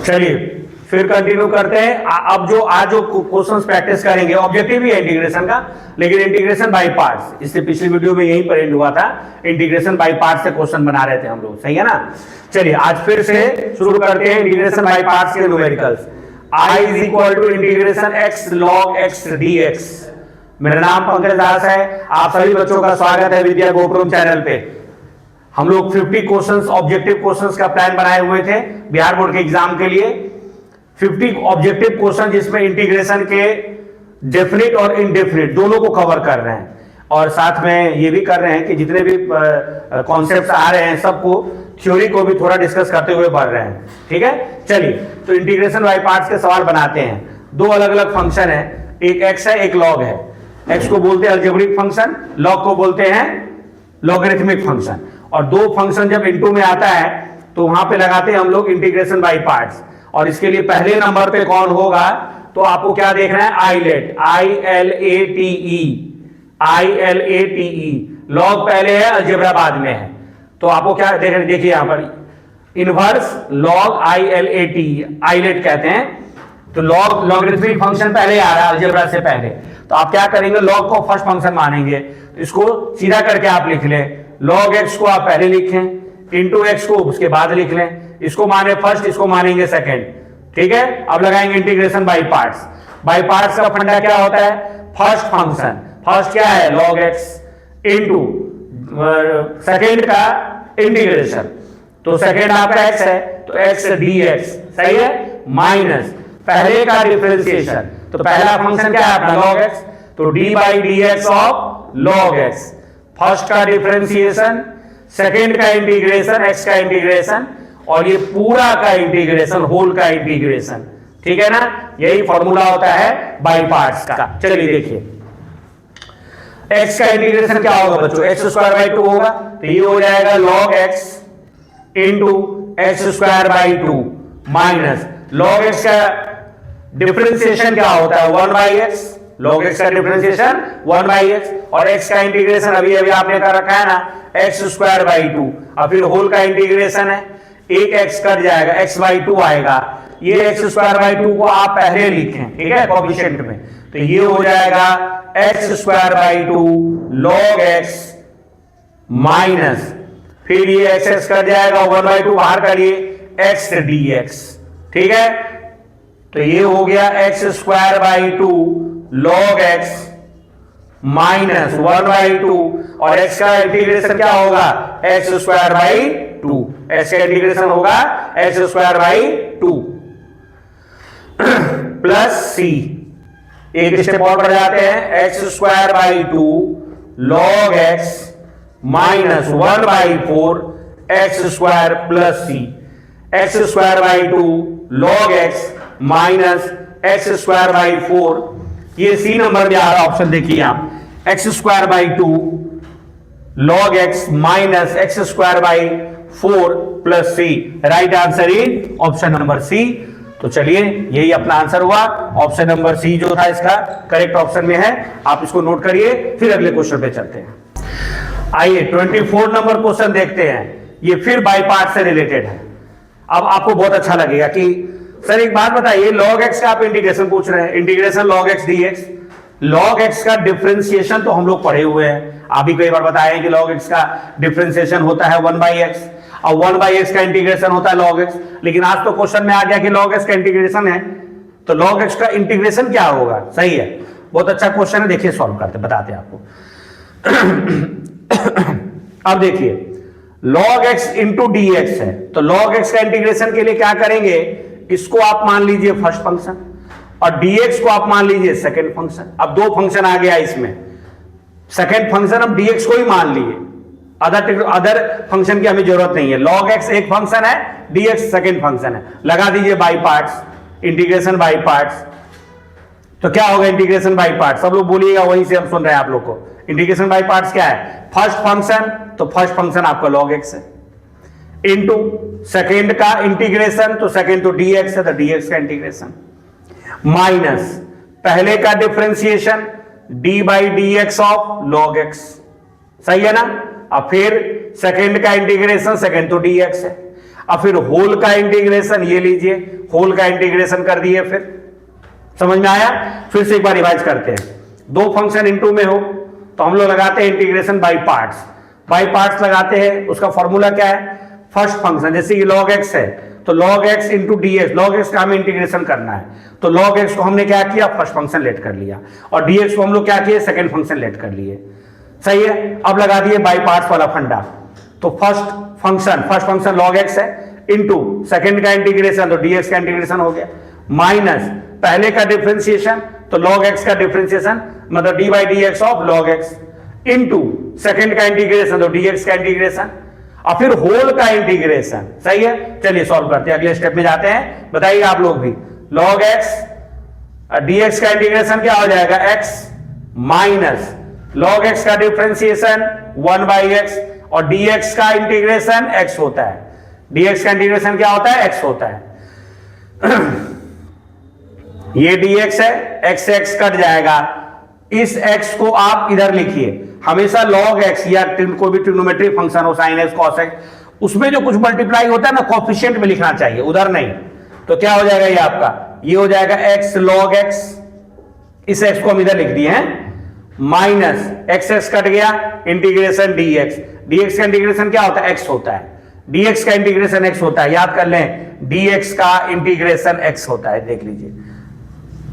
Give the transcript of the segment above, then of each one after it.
चलिए फिर कंटिन्यू करते हैं। अब जो आज जो क्वेश्चंस प्रैक्टिस करेंगे ऑब्जेक्टिव ही है इंटीग्रेशन का, लेकिन इंटीग्रेशन बाय पार्ट्स। इससे पिछली वीडियो में यही पर एंड हुआ था, इंटीग्रेशन बाय पार्ट्स से क्वेश्चन बना रहे थे हम लोग, सही है ना। चलिए आज फिर से शुरू करते हैं इंटीग्रेशन बाय पार्ट्स के numericals. I is equal to integration x log x dx। मेरा नाम पंकज दास है, आप सभी बच्चों का स्वागत है विद्या गोपुरम चैनल पे। हम लोग 50 क्वेश्चंस ऑब्जेक्टिव क्वेश्चंस का प्लान बनाए हुए थे बिहार बोर्ड के एग्जाम के लिए। 50 ऑब्जेक्टिव क्वेश्चन जिसमें इंटीग्रेशन के डेफिनिट और इनडेफिनिट दोनों को कवर कर रहे हैं, और साथ में ये भी कर रहे हैं कि जितने भी कॉन्सेप्ट्स आ रहे हैं सबको थ्योरी को भी थोड़ा डिस्कस करते हुए बढ़ रहे हैं, ठीक है। चलिए तो इंटीग्रेशन बाय पार्ट्स के सवाल बनाते हैं। दो अलग अलग फंक्शन है, एक x है एक log है। x को बोलते हैं अलजेब्रिक फंक्शन, log को बोलते हैं लॉगरिथमिक फंक्शन। और दो फंक्शन जब इनटू में आता है तो वहां पे लगाते हैं हम लोग इंटीग्रेशन बाय पार्ट्स। और इसके लिए पहले नंबर पे कौन होगा, तो आपको क्या देखना है, आइलेट, ILATE। लॉग पहले है, अलजेब्रा बाद में है। तो आपको क्या देखिए यहां पर इनवर्स लॉग ILATE, आइलेट कहते हैं। तो लॉग लॉगरिथमिक फंक्शन पहले आ रहा है अलजेब्रा से पहले, तो आप क्या करेंगे, लॉग को फर्स्ट फंक्शन मानेंगे। तो इसको सीधा करके आप लिख लें, लॉग x को आप पहले लिखें, इंटू x को उसके बाद लिख लें। इसको माने फर्स्ट, इसको मानेंगे सेकेंड, ठीक है। अब लगाएंगे integration by parts. By parts का फंडा क्या होता है, फर्स्ट फंक्शन, फर्स्ट क्या है log x, इंटू सेकेंड का इंटीग्रेशन। तो सेकेंड आपका x है तो x dx, सही है, माइनस पहले का डिफरेंशिएशन। तो पहला फंक्शन क्या है अपना log x, तो d by dx of log x। First का डिफरेंशिएशन, सेकेंड का इंटीग्रेशन, x का इंटीग्रेशन, और ये पूरा का इंटीग्रेशन, होल का इंटीग्रेशन, ठीक है ना। यही फॉर्मूला होता है बाय पार्ट्स का। चलिए देखिए x का इंटीग्रेशन क्या होगा बच्चों, x स्क्वायर बाई 2 होगा। तो ये हो जाएगा log x into x square by 2 minus log x का डिफरेंशिएशन क्या होता है 1 बाई x। log x का डिफरेंशिएशन 1 बाई x, और x का इंटीग्रेशन अभी अभी आपने कर रखा है ना x स्क्वायर बाई 2, और फिर होल का इंटीग्रेशन है, एक x कट जाएगा, x बाई 2 आएगा। ये x स्क्वायर बाई 2 को आप पहले लिखें, ठीक है, कोएफिशिएंट में। तो ये हो जाएगा x square by 2 log x minus, फिर ये x कट जाएगा, 1 बाई 2 बाहर करिए, x dx, ठीक है। तो ये हो गया x square by 2 log x minus 1 by 2, और x का इंटीग्रेशन क्या होगा, x स्क्वायर बाई 2। x का इंटीग्रेशन होगा x square by 2 plus c। एक स्टेप और बढ़ जाते हैं, x square by 2 log x minus 1 by 4 x square plus c। x square by 2 log x minus x square by 4, ये सी number में आ रहा ऑप्शन देखिए आप, x square by 2 log x minus x square by 4 plus C. Right answer is option number C. तो चलिए यही अपना answer हुआ, ऑप्शन नंबर सी जो था इसका करेक्ट ऑप्शन में है। आप इसको नोट करिए, फिर अगले क्वेश्चन पे चलते हैं। आइए 24 नंबर क्वेश्चन देखते हैं। ये फिर बाय पार्ट से रिलेटेड है। अब आपको बहुत अच्छा लगेगा कि सर एक बात बताइए, log x का आप इंटीग्रेशन पूछ रहे हैं, integration log x dx। log x का डिफरेंशिएशन तो हम लोग पढ़े हुए हैं, आप भी कई बार बताए कि log x का डिफरेंशिएशन होता है 1 बाई x, और 1 बाई x का इंटीग्रेशन होता है log x। लेकिन आज तो क्वेश्चन में आ गया कि log x का इंटीग्रेशन है, तो log x का इंटीग्रेशन क्या होगा, सही है। बहुत अच्छा क्वेश्चन है, देखिए सॉल्व करते बताते हैं आपको। अब देखिए log x इंटू dx है, तो log x का इंटीग्रेशन के लिए क्या करेंगे, इसको आप मान लीजिए फर्स्ट फंक्शन, और dx को आप मान लीजिए सेकंड फंक्शन। अब दो फंक्शन आ गया इसमें, सेकंड फंक्शन हम dx को ही मान लिए, अदर फंक्शन की हमें जरूरत नहीं है। log x एक फंक्शन है, dx सेकंड फंक्शन है। लगा दीजिए by parts, integration by parts. तो क्या होगा इंटीग्रेशन बाय पार्ट्स, सब लोग बोलिएगा, वहीं से हम सुन रहे हैं आप लोग को। इंटीग्रेशन बाय पार्ट्स क्या है, फर्स्ट फंक्शन, तो फर्स्ट फंक्शन आपका log x है, इंटू सेकेंड का इंटीग्रेशन, तो सेकेंड तो dx है, तो dx का इंटीग्रेशन, माइनस पहले का differentiation d by dx of log x, सही है ना। अब फिर सेकेंड का इंटीग्रेशन, सेकेंड तो dx है। अब फिर होल का इंटीग्रेशन, ये लीजिए होल का इंटीग्रेशन कर दिए, फिर समझ में आया। फिर से एक बार रिवाइज करते हैं, दो फंक्शन इनटू में हो तो हम लोग लगाते हैं integration by parts, by parts लगाते हैं। उसका फॉर्मूला क्या है, फर्स्ट फंक्शन, जैसे ये log x है तो log x into D x, log x का हमें इंटीग्रेशन करना है तो log x को हमने क्या किया, फर्स्ट फंक्शन लेट कर लिया, और dx को हम लोग क्या किए, सेकंड फंक्शन लेट कर लिए। सही है, अब लगा दिए बाय पार्ट्स वाला फंडा। तो फर्स्ट फंक्शन log x है इंटू सेकंड का इंटीग्रेशन तो dx का इंटीग्रेशन हो गया, माइनस पहले का डिफरेंशिएशन तो log x का डिफरेंशिएशन मतलब d by D x of log x into second का इंटीग्रेशन तो dx का इंटीग्रेशन और फिर होल का इंटीग्रेशन। सही है, चलिए सॉल्व करते हैं, अगले स्टेप में जाते हैं। बताइए आप लोग भी, log x dx का इंटीग्रेशन क्या हो जाएगा, x माइनस log x का डिफरेंशिएशन 1 बाई एक्स और dx का इंटीग्रेशन x होता है। dx का इंटीग्रेशन क्या होता है, x होता है। ये dx है, x कट जाएगा, इस x को आप इधर लिखिए। हमेशा log x या कोई भी ट्रिग्नोमेट्रिक फंक्शन हो, sin x cos x, उसमें जो कुछ मल्टीप्लाई होता है ना कोफिशिएंट में लिखना चाहिए, उधर नहीं। तो क्या हो जाएगा ये आपका, ये हो जाएगा x log x, इस x को हम इधर लिख दिए हैं, माइनस x कट गया, इंटीग्रेशन dx का इंटीग्रेशन क्या होता है, x होता है, dx का इंटीग्रेशन x होता है, याद कर लें dx का इंटीग्रेशन x होता है, देख लीजिए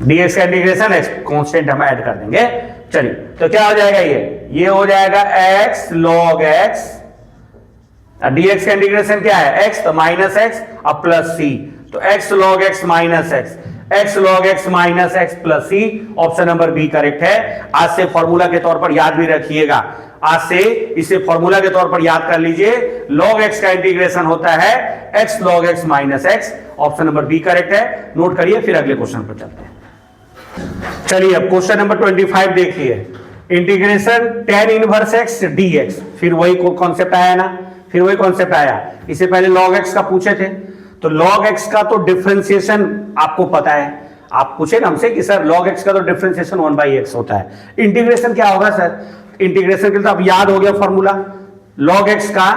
dx का इंटीग्रेशन x कांस्टेंट हम ऐड कर देंगे। चलिए तो क्या हो जाएगा, ये हो जाएगा x log x, dx का इंटीग्रेशन क्या है x, तो माइनस x अब प्लस c, तो x log x minus x log x minus x plus c, option number B correct है। आज से फॉर्मूला के तौर पर याद भी रखिएगा, आज से इसे फॉर्मूला के तौर पर याद कर लीजिए, log x का इंटीग्रेशन होता है x log x minus x, option number B correct है, नोट करिए। फिर अगले क्वेश्चन पर चलते हैं। चलिए अब क्वेश्चन नंबर 25 देखिए, integration tan inverse x dx, फिर वही कॉन्सेप्ट आया ना, फिर वही कॉन्सेप्ट आया। इससे पहले log x का पूछे थे, तो log x का तो डिफरेंशिएशन आपको पता है, आप पूछे ना हमसे कि सर log x का तो डिफरेंशिएशन 1 बाई एक्स होता है, इंटीग्रेशन क्या होगा सर, इंटीग्रेशन के लिए तो अब याद हो गया फॉर्मूला, log x का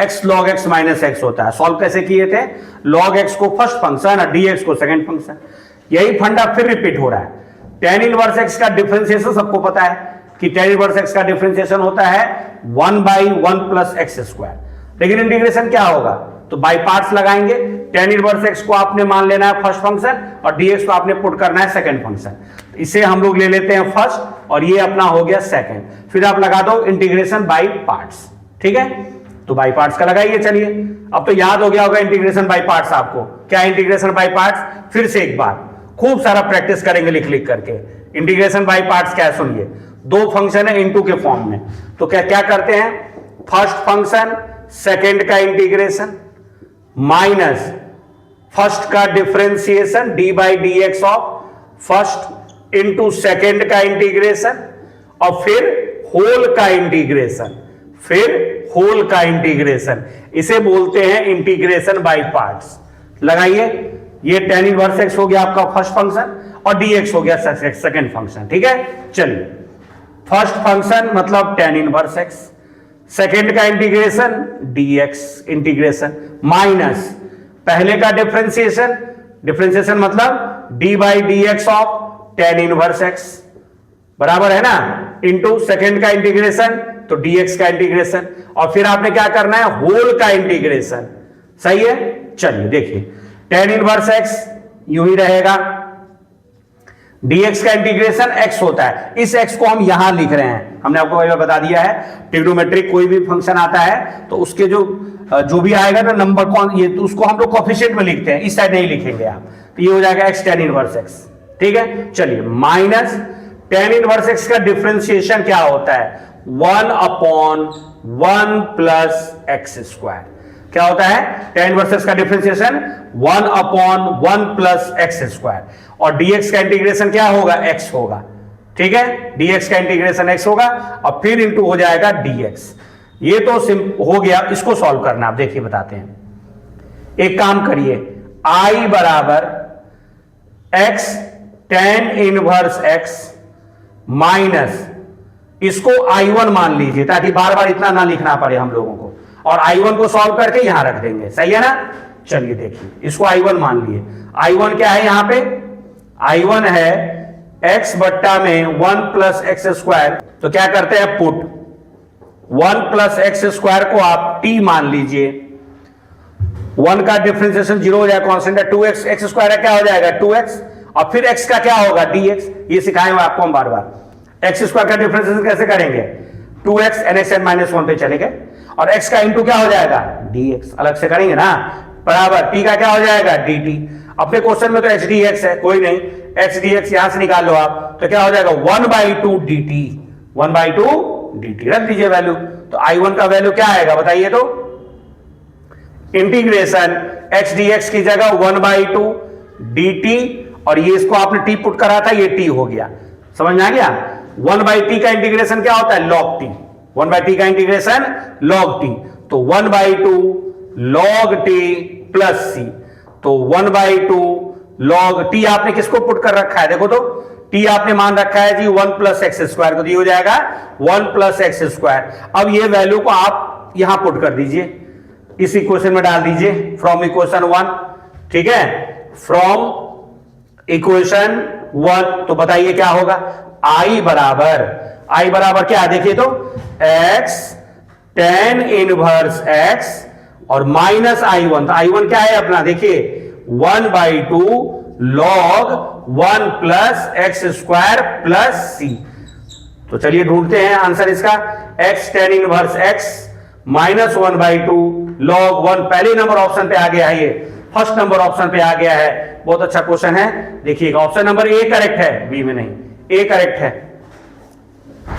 x log x minus x होता है। सॉल्व कैसे किए थे, log x को फर्स्ट फंक्शन और dx को सेकंड फंक्शन, यही फंडा फिर रिपीट हो रहा है। tan इनवर्स x का डिफरेंशिएशन सबको पता है कि tan इनवर्स x का डिफरेंशिएशन होता है 1 बाई 1 प्लस एक्स स्क्वायर, लेकिन इंटीग्रेशन क्या होगा, तो बाई पार्ट्स लगाएंगे। tan इनवर्स x को आपने मान लेना है फर्स्ट फंक्शन और dx को आपने पुट करना है सेकंड फंक्शन, इसे हम लोग ले लेते हैं फर्स्ट और ये अपना हो गया सेकंड, फिर आप लगा दो इंटीग्रेशन बाई पार्ट्स, ठीक है। तो बाई पार्ट्स का लगाइए। चलिए अब तो याद हो गया होगा इंटीग्रेशन बाई पार्ट्स आपको, क्या इंटीग्रेशन बाई पार्ट्स, फिर से एक बार खूब सारा प्रैक्टिस करेंगे लिख लिख करके। इंटीग्रेशन बाय पार्ट्स क्या है सुनिए, दो फंक्शन है इनटू के फॉर्म में, तो क्या क्या करते हैं, फर्स्ट फंक्शन सेकंड का इंटीग्रेशन माइनस फर्स्ट का differentiation D by D x of first into second का इंटीग्रेशन और फिर होल का इंटीग्रेशन, फिर होल का इंटीग्रेशन, इसे बोलते हैं इंटीग्रेशन बाय पार्ट्स। लगाइए, ये tan इनवर्स x हो गया आपका फर्स्ट फंक्शन और dx हो गया सेकंड फंक्शन, ठीक है। चलिए फर्स्ट फंक्शन मतलब tan इनवर्स x, सेकंड का इंटीग्रेशन dx इंटीग्रेशन माइनस पहले का डिफरेंशिएशन, डिफरेंशिएशन मतलब d by D x of tan inverse x बराबर है ना, इंटू सेकंड का इंटीग्रेशन तो dx का इंटीग्रेशन और फिर आपने क्या करना है, होल का इंटीग्रेशन। सही है, चलिए देखिए tan इनवर्स x यूं ही रहेगा, dx का इंटीग्रेशन x होता है, इस x को हम यहां लिख रहे हैं, हमने आपको पहले बता दिया है ट्रिग्नोमेट्रिक कोई भी फंक्शन आता है तो उसके जो भी आएगा ना नंबर कौन, ये तो उसको हम लोग कोएफिशिएंट में लिखते हैं, इस साइड नहीं लिखेंगे आप, तो ये हो जाएगा x tan इनवर्स x, ठीक है। चलिए माइनस tan इनवर्स x का डिफरेंशिएशन क्या होता है, 1 अपॉन 1 प्लस एक्स स्क्वायर, क्या होता है tan इनवर्स x का differentiation 1 upon 1 plus x square और dx का इंटीग्रेशन क्या होगा, x होगा, ठीक है, dx का इंटीग्रेशन x होगा और फिर इंटू हो जाएगा dx। ये तो हो गया, इसको सॉल्व करना, आप देखिए बताते हैं। एक काम करिए, i बराबर x tan inverse x minus इसको I1 मान लीजिए ताकि बार बार इतना ना लिखना पड़े हम लोगों को, और I1 को सॉल्व करके यहां रख देंगे, सही है ना। चलिए देखिए, इसको I1 मान लिए। I1 क्या है यहां पे? I1 है x बट्टा में 1 प्लस एक्स स्क्वायर। तो क्या करते हैं, पुट 1 प्लस एक्स स्क्वायर को आप t मान लीजिए। 1 का डिफरेंशिएशन 0 हो जाएगा, कांस्टेंट है 2x, एक्स स्क्वायर क्या हो जाएगा 2x, और फिर x का क्या होगा dx। ये सिखाएंगे आपको हम बार बार। एक्स स्क्वायर का डिफरेंशिएशन कैसे करेंगे, 2x n(x(n-1) पे चले गए, और x का इंटू क्या हो जाएगा dx, अलग से करेंगे ना, बराबर t का क्या हो जाएगा dt। अपने क्वेश्चन में तो x dx है, कोई नहीं, x dx यहां से निकाल लो आप, तो क्या हो जाएगा 1/2 dt, 1/2 dt रख दीजिए वैल्यू। तो I1 का वैल्यू क्या आएगा बताइए, तो इंटीग्रेशन x dx की जगह 1/2 dt, और ये इसको आपने t पुट करा था, ये t हो गया, समझ में आ गया। 1/t का इंटीग्रेशन क्या होता है, log t, 1/t का इंटीग्रेशन log t, तो 1/2 log t प्लस c, तो 1/2 log t आपने किसको पुट कर रखा है, देखो तो t आपने मान रखा है जी 1 प्लस एक्स स्क्वायर को, तो ये हो जाएगा 1 प्लस एक्स स्क्वायर। अब ये वैल्यू को आप यहां पुट कर दीजिए, इस इक्वेशन में डाल दीजिए, फ्रॉम इक्वेशन 1, ठीक है, फ्रॉम इक्वेशन 1। तो बताइए क्या होगा, I बराबर क्या, देखिए तो x tan इनवर्स x और माइनस I1, तो I1 क्या है अपना, देखिए 1/2 log 1 plus x square plus c। तो चलिए ढूंढते हैं आंसर इसका, x tan inverse x minus 1/2 log 1, पहले नंबर ऑप्शन पे आ गया है, ये फर्स्ट नंबर ऑप्शन पे आ गया है, बहुत अच्छा क्वेश्चन है। देखिएगा ऑप्शन नंबर ए करेक्ट है, बी में नहीं, ए करेक्ट है।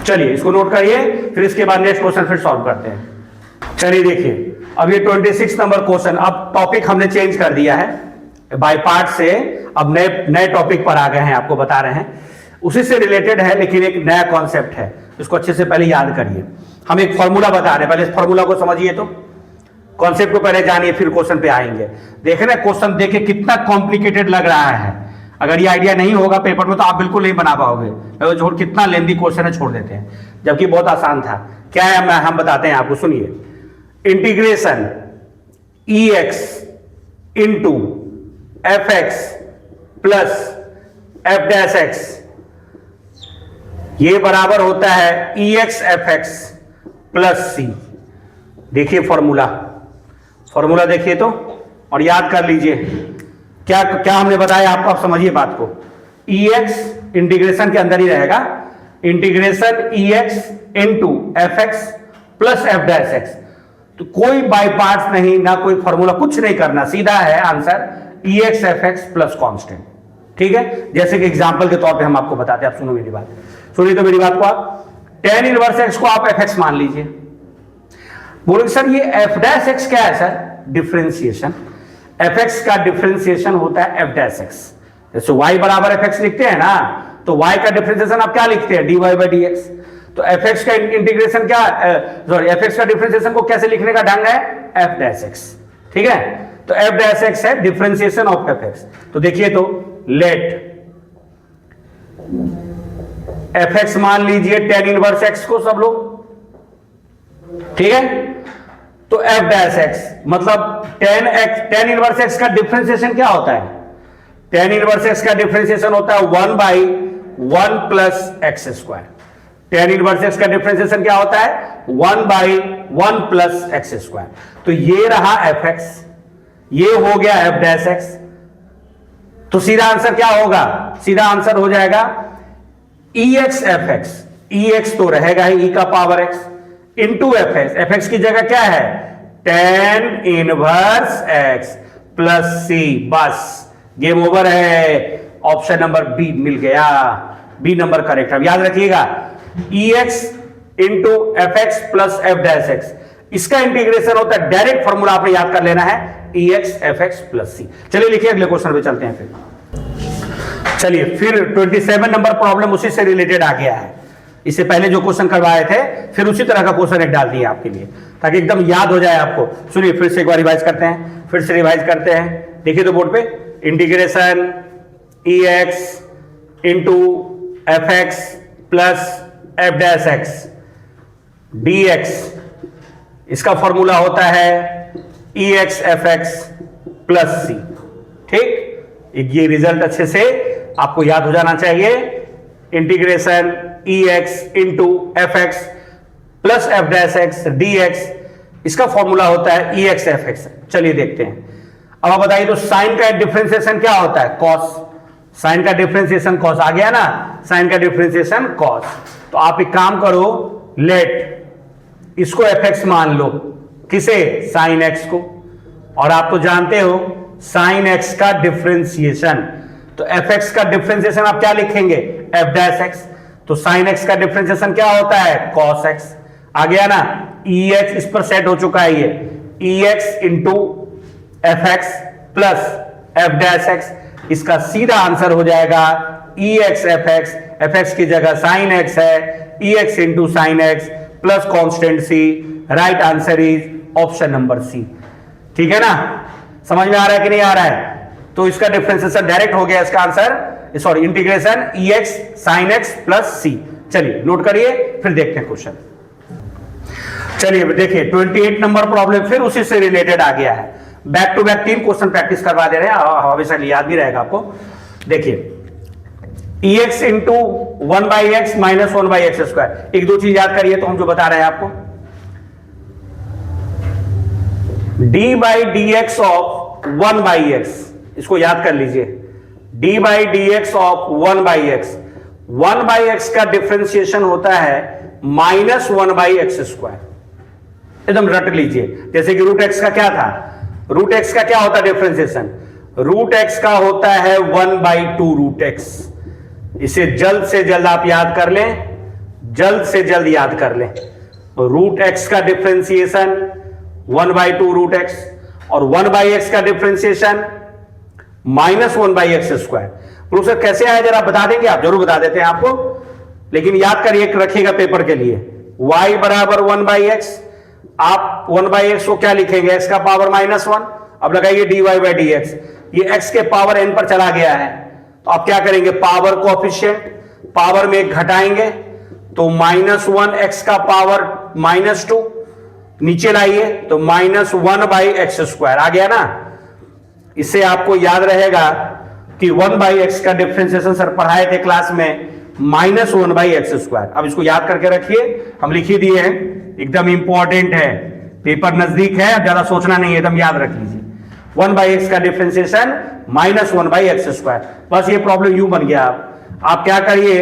चलिए इसको नोट करिए, फिर इसके बाद नेक्स्ट क्वेश्चन फिर सॉल्व करते हैं। चलिए देखिए, अब ये 26 नंबर क्वेश्चन, अब टॉपिक हमने चेंज कर दिया है, बाय पार्ट से अब नए टॉपिक पर आ गए हैं, आपको बता रहे हैं, उसी से रिलेटेड है लेकिन एक नया कॉन्सेप्ट है, इसको अच्छे से पहले याद करिए। हम एक फॉर्मूला बता रहे हैं, पहले इस फॉर्मूला को समझिए, तो कॉन्सेप्ट को पहले जानिए, फिर क्वेश्चन पे आएंगे। देख रहे हैं क्वेश्चन, देखिए कितना कॉम्प्लिकेटेड लग रहा है, अगर ये आइडिया नहीं होगा पेपर में तो आप बिल्कुल नहीं बना पाओगे, छोड़ कितना लेंदी क्वेश्चन है, छोड़ देते हैं, जबकि बहुत आसान था। क्या है हम बताते हैं आपको, सुनिए। Integration EX into FX plus F'(x) ये बराबर होता है EX FX प्लस C। देखिए फॉर्मूला देखिए तो, और याद कर लीजिए क्या क्या हमने बताया आपको, आप समझिए बात को। EX इंटीग्रेशन के अंदर ही रहेगा, integration EX into FX plus F'(x), तो कोई बाय पार्ट्स नहीं, ना कोई फॉर्मूला, कुछ नहीं करना, सीधा है answer EX FX plus constant, ठीक है। जैसे कि एग्जांपल के तौर पे हम आपको बताते हैं, आप सुनो मेरी बात, सुनिए तो मेरी बात को, आप tan इनवर्स x को आप FX मान लीजिए। बोलोगे सर ये F'(x) क्या है सर, डिफरेंशिएशन, fx का डिफरेंशिएशन होता है F'(x), जैसे y बराबर fx लिखते हैं ना, तो y का डिफरेंशिएशन आप क्या लिखते हैं, dy/dx। तो fx का इंटीग्रेशन क्या, सॉरी fx का डिफरेंशिएशन को कैसे लिखने का ढंग है, F'(x), ठीक है। तो F'(x) है डिफरेंशिएशन ऑफ fx। तो देखिए तो लेट fx मान लीजिए tan इनवर्स x को सब लोग, ठीक है। तो F'(x) मतलब tan इनवर्स x का डिफरेंशिएशन क्या होता है, tan इनवर्स x का डिफरेंशिएशन होता है 1/1 plus x square. tan inverse x का डिफरेंशिएशन क्या होता है, 1/1 प्लस एक्स स्क्वायर। तो ये रहा fx, ये हो गया F'(x), तो सीधा आंसर क्या होगा, सीधा आंसर हो जाएगा EX FX, EX तो रहेगा ही e का power x into FX, FX की जगह क्या है tan inverse x plus c, बस गेम ओवर है, ऑप्शन नंबर बी मिल गया, बी नंबर करेक्ट। अब याद रखिएगा EX into FX plus F'(x), इसका इंटीग्रेशन होता है, डायरेक्ट फॉर्मूला आपने याद कर लेना है, EX FX प्लस c। चलिए लिखिए अगले क्वेश्चन पे चलते हैं फिर। चलिए फिर 27 नंबर प्रॉब्लम उसी से रिलेटेड आ गया है, इससे पहले जो क्वेश्चन करवाए थे फिर उसी तरह का क्वेश्चन एक डाल दिया आपके लिए, ताकि एकदम याद हो जाए आपको। सुनिए फिर से एक बार रिवाइज करते हैं, फिर से रिवाइज करते हैं। देखिए तो बोर्ड पे, integration EX into FX plus F'(x) dx, इसका फॉर्मूला होता है EX FX प्लस सी। ठीक, ये रिजल्ट अच्छे से आपको याद हो जाना चाहिए। Integration e x into F x plus F dash x D x, इसका फॉर्मूला होता है ई एक्स एफ एक्स। चलिए देखते हैं। अब आप बताइए तो साइन का डिफरेंशिएशन क्या होता है? कॉस। साइन का डिफरेंशिएशन कॉस आ गया ना, साइन का डिफरेंशिएशन कॉस। तो आप एक काम करो, लेट इसको एफ एक्स मान लो, किसे? साइन एक्स को। और आप तो जानते हो साइन एक्स का डिफरेंशिएशन, तो एफ एक्स का डिफरेंशिएशन आप क्या लिखेंगे? F dash x. तो साइन एक्स का डिफरेंशिएशन क्या होता है? Cos x. आ गया ना, ई एक्स इस पर सेट हो चुका है, ये e x into F x plus F dash x. इसका सीधा आंसर हो जाएगा e x f x. F x की जगह साइन एक्स है, e x into sine x plus constant c. Right answer is option number c. ठीक है ना, समझ में आ रहा है कि नहीं आ रहा है? तो इसका डिफरेंशिएशन डायरेक्ट हो गया, इसका answer sorry integration e x sine x plus c. चलिए नोट करिए, फिर देखते हैं क्वेश्चन। चलिए देखिए 28 नंबर प्रॉब्लम फिर उसी से रिलेटेड आ गया है। Back to back 3 question practice करवा दे रहे हैं, हमेशा याद भी रहेगा आपको। देखिए e x into 1/x minus 1/x square. एक दो चीज याद करिए तो हम जो बता रहे हैं आपको, d by D x of 1/x, इसको याद कर लीजिए। d by D x of 1/x, 1/x का डिफरेंशिएशन होता है माइनस 1/x स्क्वायर। एकदम रट लीजिए। जैसे कि रूट एक्स का क्या था? रूट एक्स का क्या होता है डिफरेंशिएशन? रूट एक्स का होता है 1/2 रूट एक्स। इसे जल्द से जल्द आप याद कर लें, जल्द से जल्द याद कर लें। रूट एक्स का डिफरेंशिएशन 1/2 रूट एक्स और 1/x का differentiation minus 1/x square. Proof sir कैसे आया जरा बता देंगे आप? जरूर बता देते हैं आपको, लेकिन याद करिए, रखिएगा पेपर के लिए। y बराबर 1/x, आप 1/x को क्या लिखेंगे? x का पावर -1। अब लगाइए dy बाई डी एक्स, ये x के पावर n पर चला गया है, तो आप क्या करेंगे? पावर कोएफिशिएंट पावर में घटाएंगे, तो -1 x का पावर -2, नीचे लाइए तो -1/x स्क्वायर आ गया ना। इससे आपको याद रहेगा कि 1/x का डिफरेंशिएशन सर पढ़ाए थे क्लास में -1/x स्क्वायर। अब इसको याद करके रखिए, हम लिख ही दिए हैं, एकदम इंपॉर्टेंट है, पेपर नजदीक है, ज्यादा सोचना नहीं है, एकदम याद रख लीजिए। 1/x का डिफरेंशिएशन -1/x स्क्वायर। बस ये प्रॉब्लम यूं बन गया। आप क्या करिए,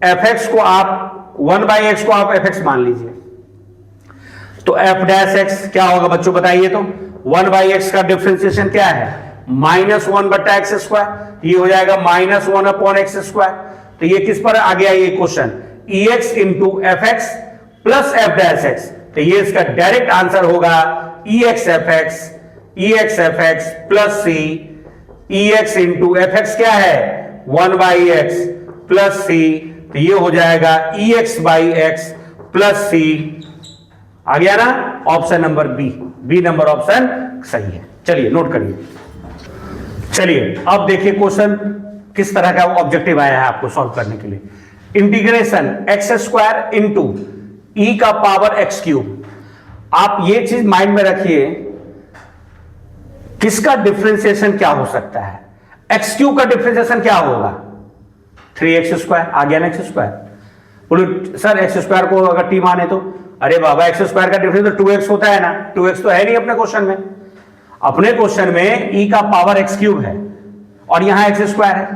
fx को आप 1/x को आप fx मान लीजिए, तो f डैश x क्या होगा बच्चों बताइए तो? 1/x का डिफरेंशिएशन क्या है? -1/x square. ये हो जाएगा -1/x स्क्वायर। तो ये किस पर आ गया? ये question ex into F x plus F dash x. तो ये इसका डायरेक्ट आंसर होगा ex एफ एक्स प्लस सी। ex इंटू एफ एक्स क्या है? 1/x प्लस सी। तो ये हो जाएगा ex/x प्लस सी। आ गया ना? Option number B number option सही है। चलिए नोट करिए। चलिए अब देखिए क्वेश्चन किस तरह का ऑब्जेक्टिव आया है आपको सॉल्व करने के लिए। इंटीग्रेशन एक्स स्क्वायर इंटू ई का पावर एक्स क्यूब। आप ये चीज माइंड में रखिए, किसका डिफरेंशिएशन क्या हो सकता है? एक्स क्यूब का डिफरेंशिएशन क्या होगा? 3x square. आ गया ना एक्स स्क्वायर? बोलो सर एक्स स्क्वायर को अगर टी माने तो, अरे बाबा एक्स स्क्वायर का डिफरेंस तो 2x होता है ना। 2x तो है नहीं अपने क्वेश्चन में। अपने क्वेश्चन में e का पावर एक्स क्यूब है और यहां एक्स स्क्वायर है।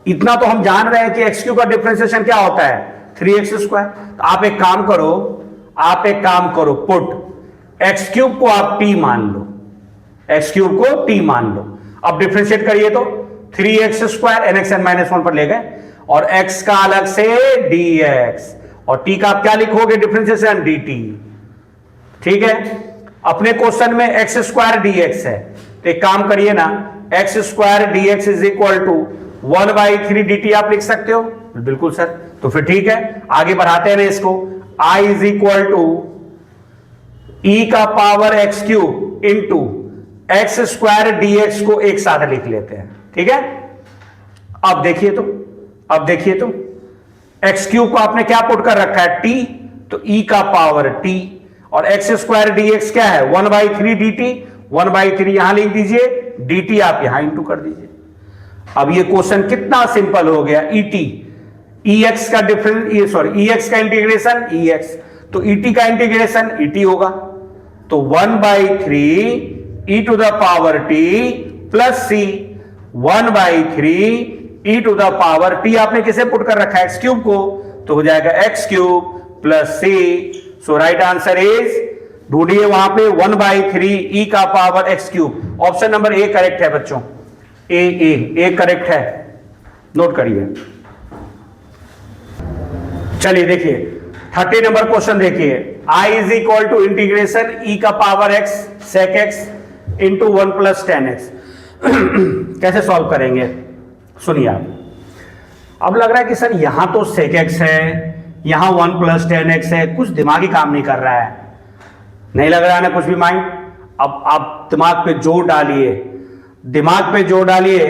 इतना तो हम जान रहे हैं कि एक्स क्यूब का डिफरेंशिएशन क्या होता है? 3x square. तो आप एक काम करो, पुट एक्स क्यूब को आप t मान लो, एक्स क्यूब को t मान लो। अब डिफरेंशिएट करिए तो 3x स्क्वायर nxn-1 पर ले गए और x का अलग से dx और t का आप क्या लिखोगे डिफरेंशिएशन? dt। ठीक है, अपने क्वेश्चन में एक्स स्क्वायर dx है, तो एक काम करिए ना, x square dx is equal to 1/3 dt आप लिख सकते हो। बिल्कुल सर, तो फिर ठीक है आगे बढ़ाते हैं ना इसको। I is equal to e का power x cube into x square dx को एक साथ लिख लेते हैं। ठीक है, अब देखिए तो एक्स क्यूब को आपने क्या पुट कर रखा है? t, तो e का पावर t और एक्स स्क्वायर dx क्या है? 1/3 dt। 1/3 यहां लिख दीजिए, dt आप यहां इंटू कर दीजिए। अब ये क्वेश्चन कितना सिंपल हो गया। ex का डिफरेंस, ex का इंटीग्रेशन ex, तो et का इंटीग्रेशन et होगा। तो 1/3 e to the power t plus c, 1/3 e to the power t आपने किसे पुट कर रखा है, x क्यूब को, तो हो जाएगा x cube plus c। So right answer is, ढूंढिए वहां पे 1/3 e का power x cube. Option number A correct है बच्चों, ए करेक्ट है, नोट करिए। चलिए देखिए 30 नंबर क्वेश्चन देखिए, I is equal to integration e का power x sec x into 1 plus 10x। कैसे सॉल्व करेंगे, सुनिए आप। अब लग रहा है कि सर यहां तो sec x है, यहां 1 प्लस 10x है, कुछ दिमागी काम नहीं कर रहा है, नहीं लग रहा है ना कुछ भी माइंड। अब आप दिमाग पे जोर डालिए, दिमाग पे जोर डालिए।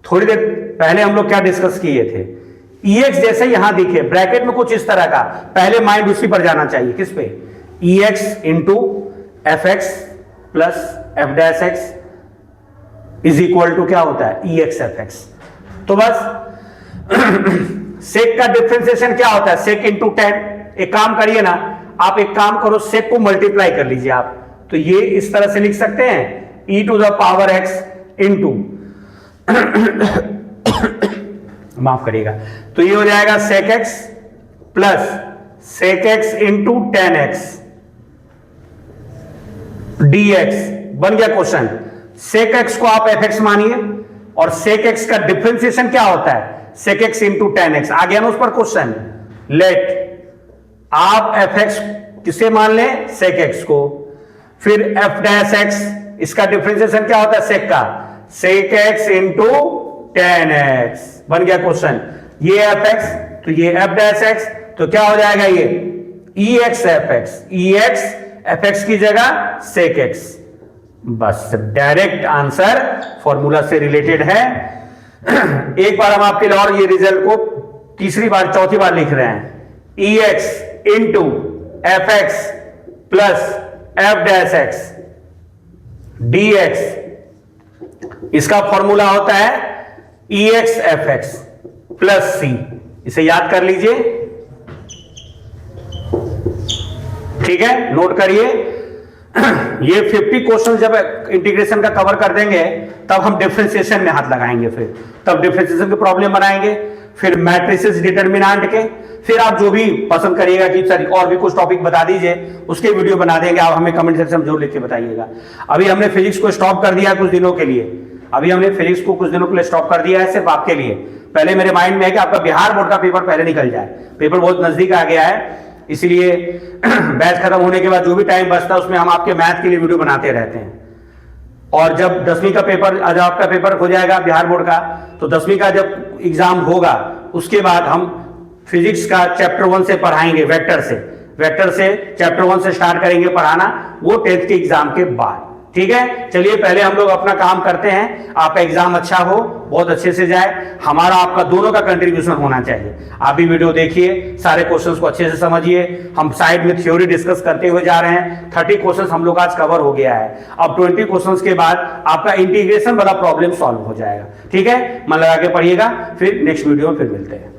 थोड़ी देर पहले हम लोग क्या डिस्कस किए थे, ex जैसे यहां दिखे ब्रैकेट में कुछ इस तरह का, पहले माइंड उसी पर जाना चाहिए, किस पे, ex into F x plus F dash x is equal to क्या होता है, ex एफ एक्स। तो बस सेक का डिफरेंशिएशन क्या होता है, सेक इंटू 10। एक काम करिए ना आप, एक काम करो, सेक को मल्टीप्लाई कर लीजिए आप, तो ये इस तरह से लिख सकते हैं, e to the power x into माफ करिएगा, तो ये हो जाएगा sec x plus sec x into 10x dx। बन गया क्वेश्चन। sec x को आप fx मानिए, और sec x का डिफरेंशिएशन क्या होता है, sec x इंटू 10x। आ गया ना उस पर क्वेश्चन। लेट आप fx किसे मान लें, sec x को, फिर f डैश x, इसका डिफरेंशिएशन क्या होता है sec का, sec x इंटू 10x। बन गया क्वेश्चन। ये fx तो ये f डैश x, तो क्या हो जाएगा ये ex fx, ex fx की जगह sec x। बस डायरेक्ट आंसर, फॉर्मूला से रिलेटेड है। एक बार हम आपके लिए और ये रिजल्ट को तीसरी बार चौथी बार लिख रहे हैं, ex into F x plus F dash x dx। इसका फॉर्मूला होता है ex एफ एक्स प्लस सी। इसे याद कर लीजिए, ठीक है, नोट करिए। ये 50 क्वेश्चन जब इंटीग्रेशन का कवर कर देंगे तब हम डिफरेंशिएशन में हाथ लगाएंगे, फिर तब डिफरेंशिएशन के प्रॉब्लम बनाएंगे, फिर मैट्रिसेस डिटरमिनेंट के, फिर आप जो भी पसंद करिएगा कि सर और भी कुछ टॉपिक बता दीजिए, उसके वीडियो बना देंगे, आप हमें कमेंट सेक्शन में जरूर लिख के बताइएगा। अभी हमने फिजिक्स को स्टॉप कर दिया कुछ दिनों के लिए, अभी हमने फिजिक्स को कुछ दिनों के लिए स्टॉप कर दिया है सिर्फ आपके लिए। पहले मेरे माइंड में है कि आपका बिहार बोर्ड का पेपर पहले निकल जाए, पेपर बहुत नजदीक आ गया है, इसलिए बैच खत्म होने के बाद जो भी टाइम बचता है उसमें हम आपके मैथ के लिए वीडियो बनाते रहते हैं। और जब 10वीं का पेपर, जब आपका पेपर हो जाएगा बिहार बोर्ड का, तो 10वीं का जब एग्जाम होगा उसके बाद हम फिजिक्स का चैप्टर 1 से पढ़ाएंगे, वेक्टर से चैप्टर 1 से स्टार्ट करेंगे पढ़ाना, वो 10th के एग्जाम के बाद। ठीक है, चलिए पहले हम लोग अपना काम करते हैं, आपका एग्जाम अच्छा हो, बहुत अच्छे से जाए, हमारा आपका दोनों का कंट्रीब्यूशन होना चाहिए। आप भी वीडियो देखिए, सारे क्वेश्चंस को अच्छे से समझिए, हम साइड में थ्योरी डिस्कस करते हुए जा रहे हैं। 30 क्वेश्चंस हम लोग आज कवर हो गया है, अब 20 क्वेश्चंस के बाद आपका इंटीग्रेशन वाला प्रॉब्लम सॉल्व हो जाएगा। ठीक है, मन लगा के पढ़िएगा, फिर नेक्स्ट वीडियो में फिर मिलते हैं।